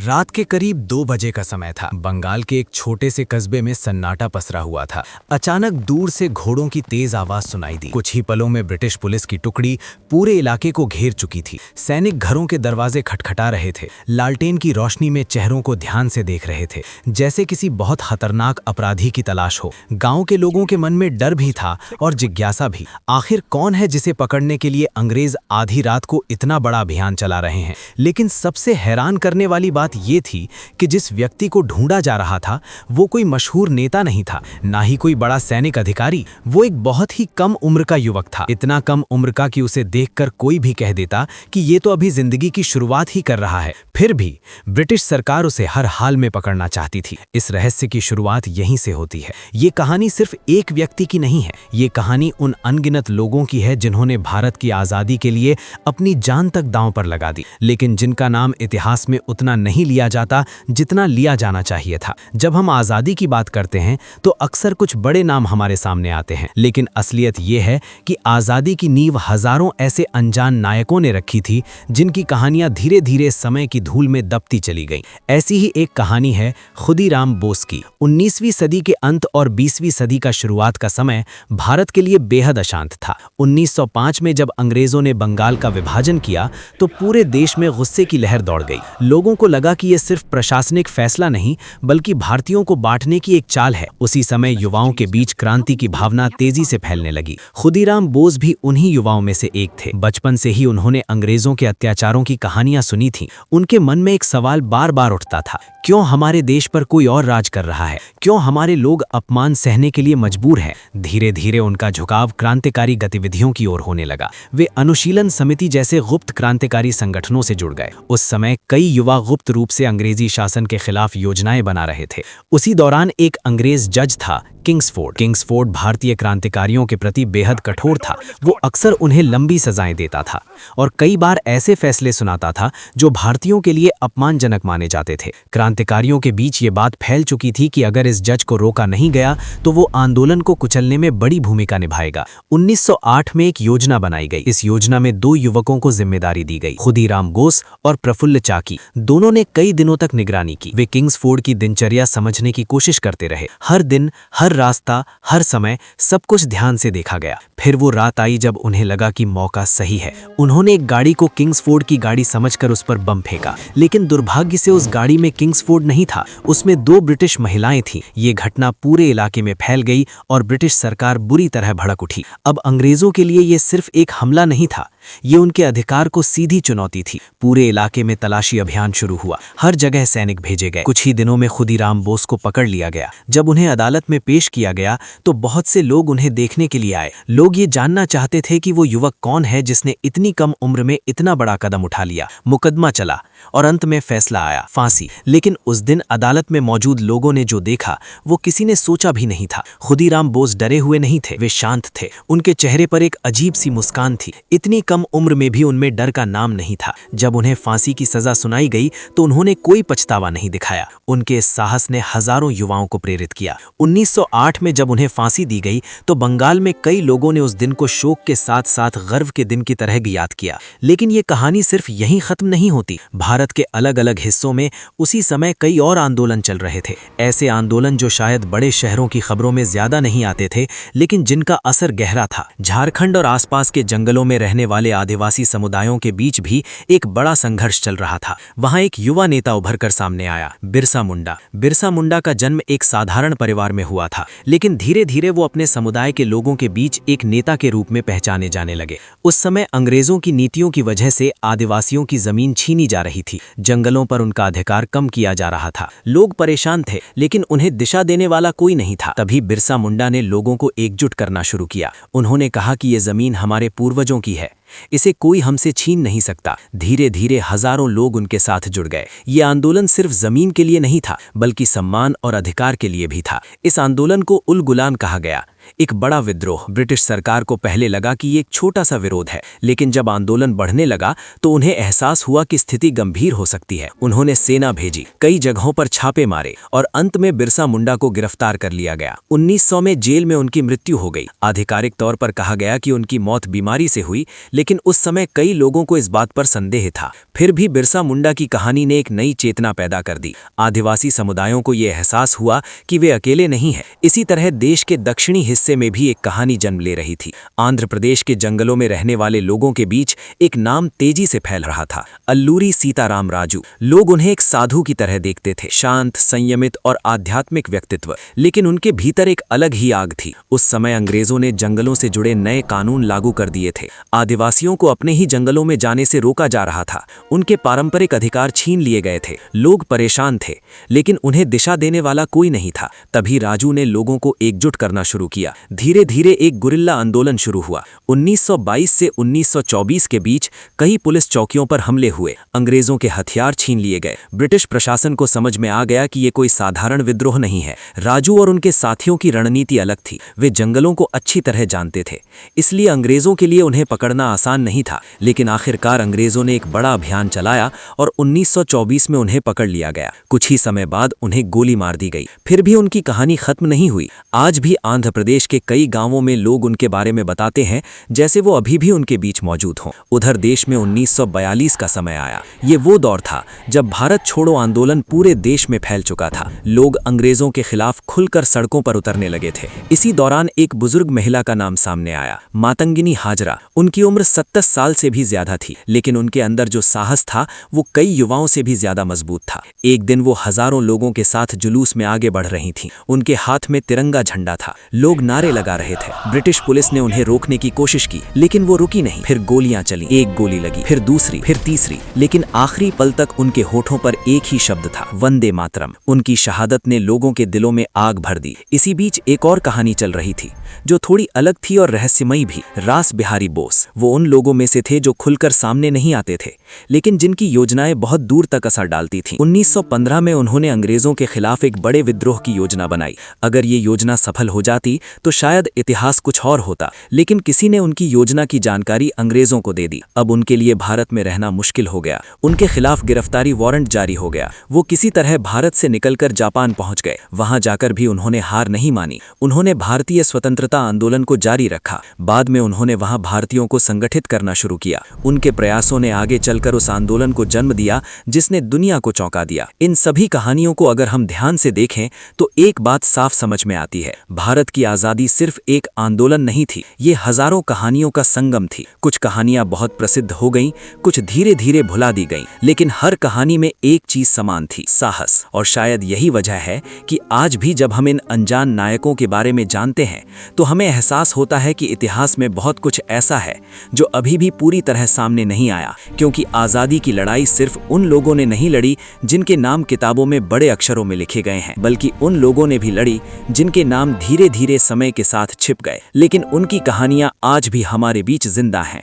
रात के करीब 2 बजे का समय था। बंगाल के एक छोटे से कस्बे में सन्नाटा पसरा हुआ था। अचानक दूर से घोड़ों की तेज आवाज सुनाई दी। कुछ ही पलों में ब्रिटिश पुलिस की टुकड़ी पूरे इलाके को घेर चुकी थी। सैनिक घरों के दरवाजे खटखटा रहे थे, लालटेन की रोशनी में चेहरों को ध्यान से देख रहे थे, जैसे किसी बहुत खतरनाक अपराधी की तलाश हो। गांव के लोगों के मन में डर भी था और जिज्ञासा भी। आखिर कौन है जिसे पकड़ने के लिए अंग्रेज आधी रात को इतना बड़ा अभियान चला रहे हैं? लेकिन सबसे हैरान करने वाली बात ये थी कि जिस व्यक्ति को ढूंढा जा रहा था वो कोई मशहूर नेता नहीं था, ना ही कोई बड़ा सैनिक अधिकारी। वो एक बहुत ही कम उम्र का युवक था, इतना कम उम्र का कि उसे देखकर कोई भी कह देता कि ये तो अभी जिंदगी की शुरुआत ही कर रहा है। फिर भी ब्रिटिश सरकार उसे हर हाल में पकड़ना चाहती थी। इस रहस्य की शुरुआत यहीं से होती है। ये कहानी सिर्फ एक व्यक्ति की नहीं है, ये कहानी उन अनगिनत लोगों की है जिन्होंने भारत की आज़ादी के लिए अपनी जान तक दांव पर लगा दी, लेकिन जिनका नाम इतिहास में उतना नहीं लिया जाता जितना लिया जाना चाहिए था। जब हम आज़ादी की बात करते हैं तो अक्सर कुछ बड़े नाम हमारे सामने आते हैं, लेकिन असलियत ये है कि आज़ादी की नींव हजारों ऐसे अनजान नायकों ने रखी थी जिनकी कहानियां धीरे धीरे समय की धूल में दबती चली गईं। ऐसी ही एक कहानी है खुदीराम बोस की। 19वीं सदी के अंत और 20वीं सदी का शुरुआत का समय भारत के लिए बेहद अशांत था। 1905 में जब अंग्रेजों ने बंगाल का विभाजन किया तो पूरे देश में गुस्से की लहर दौड़ गई। लोगों को लगा कि यह सिर्फ प्रशासनिक फैसला नहीं बल्कि भारतीयों को बांटने की एक चाल है। उसी समय युवाओं के बीच क्रांति की भावना तेजी से फैलने लगी। खुदीराम बोस भी उन्हीं युवाओं में से एक थे। बचपन से ही उन्होंने अंग्रेजों के अत्याचारों की कहानियां सुनी थीं। उनके मन में एक सवाल बार बार उठता था, क्यों हमारे देश पर कोई और राज कर रहा है? क्यों हमारे लोग अपमान सहने के लिए मजबूर हैं? धीरे धीरे उनका झुकाव क्रांतिकारी गतिविधियों की ओर होने लगा। वे अनुशीलन समिति जैसे गुप्त क्रांतिकारी संगठनों से जुड़ गए। उस समय कई युवा गुप्त रूप से अंग्रेजी शासन के खिलाफ योजनाएं बना रहे थे। उसी दौरान एक अंग्रेज जज था, किंग्सफोर्ड भारतीय क्रांतिकारियों के प्रति बेहद कठोर था। वो अक्सर उन्हें लंबी सजाएं देता था और कई बार ऐसे फैसले सुनाता था जो भारतीयों के लिए अपमानजनक माने जाते थे। क्रांतिकारियों के बीच ये बात फैल चुकी थी कि अगर इस जज को रोका नहीं गया तो वो आंदोलन को कुचलने में बड़ी भूमिका निभाएगा। 1908 में एक योजना बनाई गई। इस योजना में 2 युवकों को जिम्मेदारी दी गई, खुदीराम बोस और प्रफुल्ल चाकी। दोनों ने कई दिनों तक निगरानी की। वे किंग्सफोर्ड की दिनचर्या समझने की कोशिश करते रहे। हर दिन, हर रास्ता, हर समय सब कुछ ध्यान से देखा गया। फिर वो रात आई जब उन्हें लगा कि मौका सही है। उन्होंने एक गाड़ी को किंग्सफोर्ड की गाड़ी समझकर उस पर बम फेंका, लेकिन दुर्भाग्य से उस गाड़ी में किंग्सफोर्ड नहीं था, उसमें 2 ब्रिटिश महिलाएं थीं। ये घटना पूरे इलाके में फैल गई और ब्रिटिश सरकार बुरी तरह भड़क उठी। अब अंग्रेजों के लिए ये सिर्फ एक हमला नहीं था, ये उनके अधिकार को सीधी चुनौती थी। पूरे इलाके में तलाशी अभियान शुरू हुआ, हर जगह सैनिक भेजे गए। कुछ ही दिनों में खुदीराम बोस को पकड़ लिया गया। जब उन्हें अदालत में पेश किया गया तो बहुत से लोग उन्हें देखने के लिए आए। लोग ये जानना चाहते थे कि वो युवक कौन है जिसने इतनी कम उम्र में इतना बड़ा कदम उठा लिया। मुकदमा चला और अंत में फैसला आया, फांसी। लेकिन उस दिन अदालत में मौजूद लोगों ने जो देखा वो किसी ने सोचा भी नहीं था। खुदीराम बोस डरे हुए नहीं थे, वे शांत थे। उनके चेहरे पर एक अजीब सी मुस्कान थी। इतनी कम उम्र में भी उनमें डर का नाम नहीं था। जब उन्हें फांसी की सजा सुनाई गई तो उन्होंने कोई पछतावा नहीं दिखाया। उनके इस साहस ने हजारों युवाओं को प्रेरित किया। 1908 में जब उन्हें फांसी दी गई तो बंगाल में कई लोगों ने उस दिन को शोक के साथ साथ गर्व के दिन की तरह याद किया। लेकिन ये कहानी सिर्फ यहीं खत्म नहीं होती। भारत के अलग अलग हिस्सों में उसी समय कई और आंदोलन चल रहे थे। ऐसे आंदोलन जो शायद बड़े शहरों की खबरों में ज्यादा नहीं आते थे, लेकिन जिनका असर गहरा था। झारखंड और आसपास के जंगलों में रहने वाले आदिवासी समुदायों के बीच भी एक बड़ा संघर्ष चल रहा था। वहां एक युवा नेता उभरकर सामने आया, बिरसा मुंडा। बिरसा मुंडा का जन्म एक साधारण परिवार में हुआ था, लेकिन धीरे धीरे वो अपने समुदाय के लोगों के बीच एक नेता के रूप में पहचाने जाने लगे। उस समय अंग्रेजों की नीतियों की वजह से आदिवासियों की जमीन छीनी जा रही थी, जंगलों पर उनका अधिकार कम किया जा रहा था। लोग परेशान थे, लेकिन उन्हें दिशा देने वाला कोई नहीं था। तभी बिरसा मुंडा ने लोगों को एकजुट करना शुरू किया। उन्होंने कहा कि ये जमीन हमारे पूर्वजों की है, इसे कोई हमसे छीन नहीं सकता। धीरे धीरे हजारों लोग उनके साथ जुड़ गए। ये आंदोलन सिर्फ जमीन के लिए नहीं था, बल्कि सम्मान और अधिकार के लिए भी था। इस आंदोलन को उल गुलान कहा गया, एक बड़ा विद्रोह। ब्रिटिश सरकार को पहले लगा कि ये एक छोटा सा विरोध है, लेकिन जब आंदोलन बढ़ने लगा तो उन्हें एहसास हुआ कि स्थिति गंभीर हो सकती है। उन्होंने सेना भेजी, कई जगहों पर छापे मारे और अंत में बिरसा मुंडा को गिरफ्तार कर लिया गया। 1900 में जेल में उनकी मृत्यु हो गई। आधिकारिक तौर पर कहा गया कि उनकी मौत बीमारी से हुई, लेकिन उस समय कई लोगों को इस बात पर संदेह था। फिर भी बिरसा मुंडा की कहानी ने एक नई चेतना पैदा कर दी। आदिवासी समुदायों को ये एहसास हुआ कि वे अकेले नहीं हैं। इसी तरह देश के दक्षिणी हिस्से में भी एक कहानी जन्म ले रही थी। आंध्र प्रदेश के जंगलों में रहने वाले लोगों के बीच एक नाम तेजी से फैल रहा था, अल्लूरी सीताराम राजू। लोग उन्हें एक साधु की तरह देखते थे, शांत, संयमित और आध्यात्मिक व्यक्तित्व, लेकिन उनके भीतर एक अलग ही आग थी। उस समय अंग्रेजों ने जंगलों से जुड़े नए कानून लागू कर दिए थे। आदिवासियों को अपने ही जंगलों में जाने से रोका जा रहा था। उनके पारंपरिक अधिकार छीन लिए गए थे। लोग परेशान थे, लेकिन उन्हें दिशा देने वाला कोई नहीं था। तभी राजू ने लोगों को एकजुट करना शुरू किया। धीरे धीरे एक गुरिल्ला आंदोलन शुरू हुआ। 1922 से 1924 के बीच कई पुलिस चौकियों पर हमले हुए। अंग्रेजों के हथियार छीन लिए गए। ब्रिटिश प्रशासन को समझ में आ गया कि ये कोई साधारण विद्रोह नहीं है। राजू और उनके साथियों की रणनीति अलग थी। वे जंगलों को अच्छी तरह जानते थे, इसलिए अंग्रेजों के लिए उन्हें पकड़ना आसान नहीं था। लेकिन आखिरकार अंग्रेजों ने एक बड़ा अभियान चलाया और 1924 में उन्हें पकड़ लिया गया। कुछ ही समय बाद उन्हें गोली मार दी गई। फिर भी उनकी कहानी खत्म नहीं हुई। आज भी आंध्र प्रदेश के कई गांवों में लोग उनके बारे में बताते हैं जैसे वो अभी भी उनके बीच मौजूद हों। उधर देश में 1942 का समय आया। ये वो दौर था जब भारत छोड़ो आंदोलन पूरे देश में फैल चुका था। लोग अंग्रेजों के खिलाफ खुलकर सड़कों पर उतरने लगे थे। इसी दौरान एक बुजुर्ग महिला का नाम सामने आया, मातंगिनी हाजरा। उनकी उम्र 27 साल से भी ज्यादा थी, लेकिन उनके अंदर जो साहस था वो कई युवाओं से भी ज्यादा मजबूत था। एक दिन वो हजारों लोगों के साथ जुलूस में आगे बढ़ रही थीं। उनके हाथ में तिरंगा झंडा था। लोग नारे लगा रहे थे। ब्रिटिश पुलिस ने उन्हें रोकने की कोशिश की, लेकिन वो रुकी नहीं। फिर गोलियां चली। एक गोली लगी, फिर दूसरी, फिर तीसरी, लेकिन आखिरी पल तक उनके होठों पर एक ही शब्द था, वंदे मातरम। उनकी शहादत ने लोगों के दिलों में आग भर दी। इसी बीच एक और कहानी चल रही थी जो थोड़ी अलग थी और रहस्यमयी भी। रास बिहारी बोस। वो उन लोगों में से थे जो खुलकर सामने नहीं आते थे, लेकिन जिनकी योजनाएं बहुत दूर तक असर डालती थीं। 1915 में उन्होंने अंग्रेजों के खिलाफ एक बड़े विद्रोह की योजना बनाई। अगर ये योजना सफल हो जाती तो शायद इतिहास कुछ और होता, लेकिन किसी ने उनकी योजना की जानकारी अंग्रेजों को दे दी। अब उनके लिए भारत में रहना मुश्किल हो गया। उनके खिलाफ गिरफ्तारी वारंट जारी हो गया। वो किसी तरह भारत से निकलकर जापान पहुंच गए। वहां जाकर भी उन्होंने हार नहीं मानी। उन्होंने भारतीय स्वतंत्रता आंदोलन को जारी रखा। बाद में उन्होंने वहां भारतीयों को संगठित करना शुरू किया। उनके प्रयासों ने आगे चलकर उस आंदोलन को जन्म दिया जिसने दुनिया को चौंका दिया। इन सभी कहानियों को अगर हम ध्यान से देखें तो एक बात साफ समझ में आती है, भारत की आजादी सिर्फ एक आंदोलन नहीं थी, ये हजारों कहानियों का संगम थी। कुछ कहानियां बहुत प्रसिद्ध हो गईं, कुछ धीरे धीरे भुला दी गईं, लेकिन हर कहानी में एक चीज समान थी, साहस। और शायद यही वजह है कि आज भी जब हम इन अनजान नायकों के बारे में जानते हैं तो हमें एहसास होता है कि इतिहास में बहुत कुछ ऐसा है जो अभी भी पूरी तरह सामने नहीं आया, क्योंकि आजादी की लड़ाई सिर्फ उन लोगों ने नहीं लड़ी जिनके नाम किताबों में बड़े अक्षरों में लिखे गए हैं, बल्कि उन लोगों ने भी लड़ी जिनके नाम धीरे धीरे समय के साथ छिप गए, लेकिन उनकी कहानियां आज भी हमारे बीच जिंदा हैं।